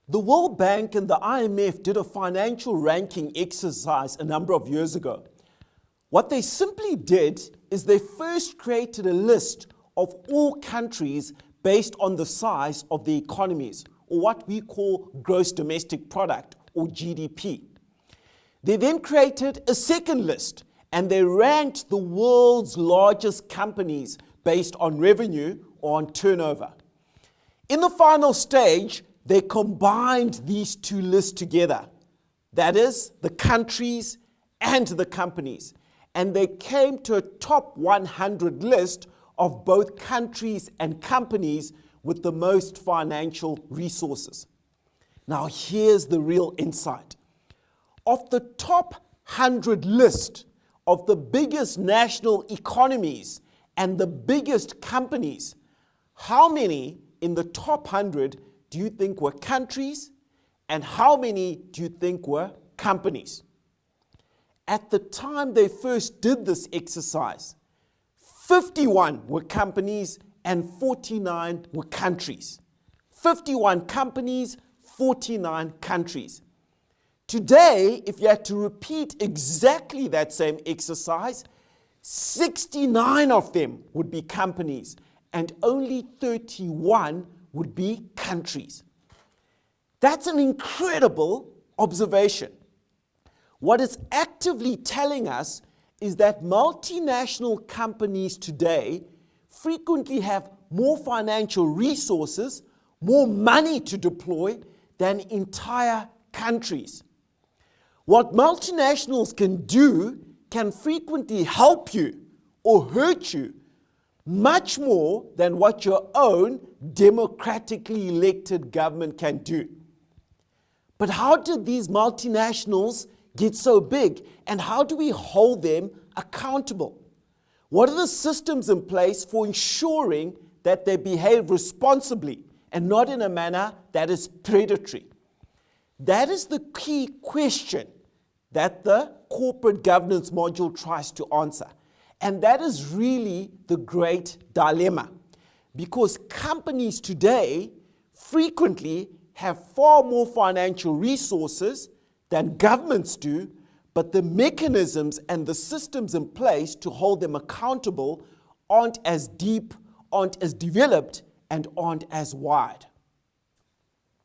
The World Bank and the IMF did a financial ranking exercise a number of years ago. What they simply did is they first created a list of all countries based on the size of the economies, or what we call gross domestic product, or GDP. They then created a second list and they ranked the world's largest companies based on revenue or on turnover. In the final stage, they combined these two lists together. That is, the countries and the companies. And they came to a top 100 list of both countries and companies with the most financial resources. Now here's the real insight. Of the top 100 list of the biggest national economies and the biggest companies, how many in the top 100 do you think were countries, and how many do you think were companies? At the time they first did this exercise, 51 were companies and 49 were countries. 51 companies, 49 countries. Today, if you had to repeat exactly that same exercise, 69 of them would be companies and only 31 would be countries. That's an incredible observation. What it's actively telling us is that multinational companies today frequently have more financial resources, more money to deploy than entire countries. What multinationals can do can frequently help you or hurt you much more than what your own democratically elected government can do. But how did these multinationals get so big, and how do we hold them accountable? What are the systems in place for ensuring that they behave responsibly and not in a manner that is predatory? That is the key question that the corporate governance module tries to answer. And that is really the great dilemma, because companies today frequently have far more financial resources than governments do, but the mechanisms and the systems in place to hold them accountable aren't as deep, aren't as developed, and aren't as wide.